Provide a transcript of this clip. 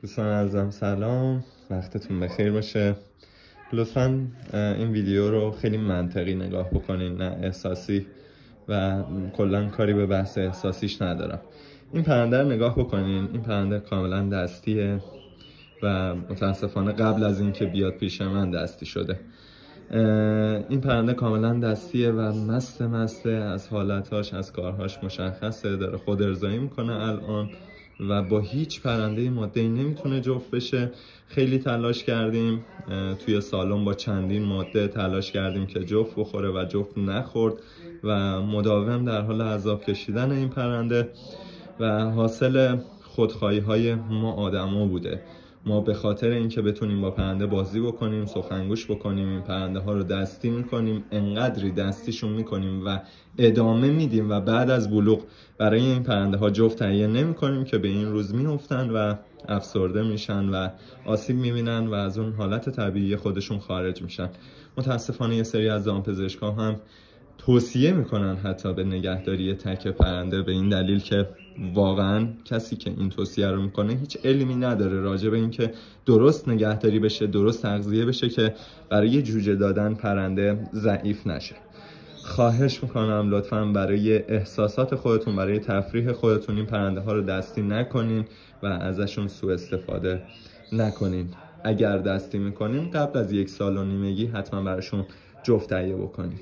دوستان عزیزم سلام، وقتتون بخیر باشه. لطفاً این ویدیو رو خیلی منطقی نگاه بکنین، نه احساسی، و کلا کاری به بحث احساسیش ندارم. این پرنده رو نگاه بکنین. این پرنده کاملا دستیه و متاسفانه قبل از اینکه بیاد پیش من دستی شده. این پرنده کاملا دستیه و مسته از حالتاش، از کارهاش مشخصه، داره خود ارضایی میکنه الان و با هیچ پرنده ماده‌ای نمیتونه جفت بشه. خیلی تلاش کردیم توی سالن، با چندین ماده تلاش کردیم که جفت بخوره و جفت نخورد و مداوم در حال عذاب کشیدن این پرنده و حاصل خودخواهی های ما آدما بوده. ما به خاطر اینکه بتونیم با پرنده بازی بکنیم، سخنگوش بکنیم، این پرنده ها رو دستی میکنیم، انقدری دستیشون میکنیم و ادامه میدیم و بعد از بلوغ برای این پرنده ها جفت تهیه نمیکنیم که به این روز میافتن و افسرده میشن و آسیب میبینن و از اون حالت طبیعی خودشون خارج میشن. متاسفانه یه سری از دامپزشکا هم توصیه میکنن حتی به نگهداری تک پرنده، به این دلیل که واقعا کسی که این توصیه رو میکنه هیچ علمی نداره راجع به اینکه درست نگهداری بشه، درست تغذیه بشه که برای جوجه دادن پرنده ضعیف نشه. خواهش میکنم لطفاً برای احساسات خودتون، برای تفریح خودتون این پرنده ها رو دستی نکنین و ازشون سوء استفاده نکنین. اگر دستی میکنین قبل از 1.5 سال حتما براشون جفت تهیه بکنین.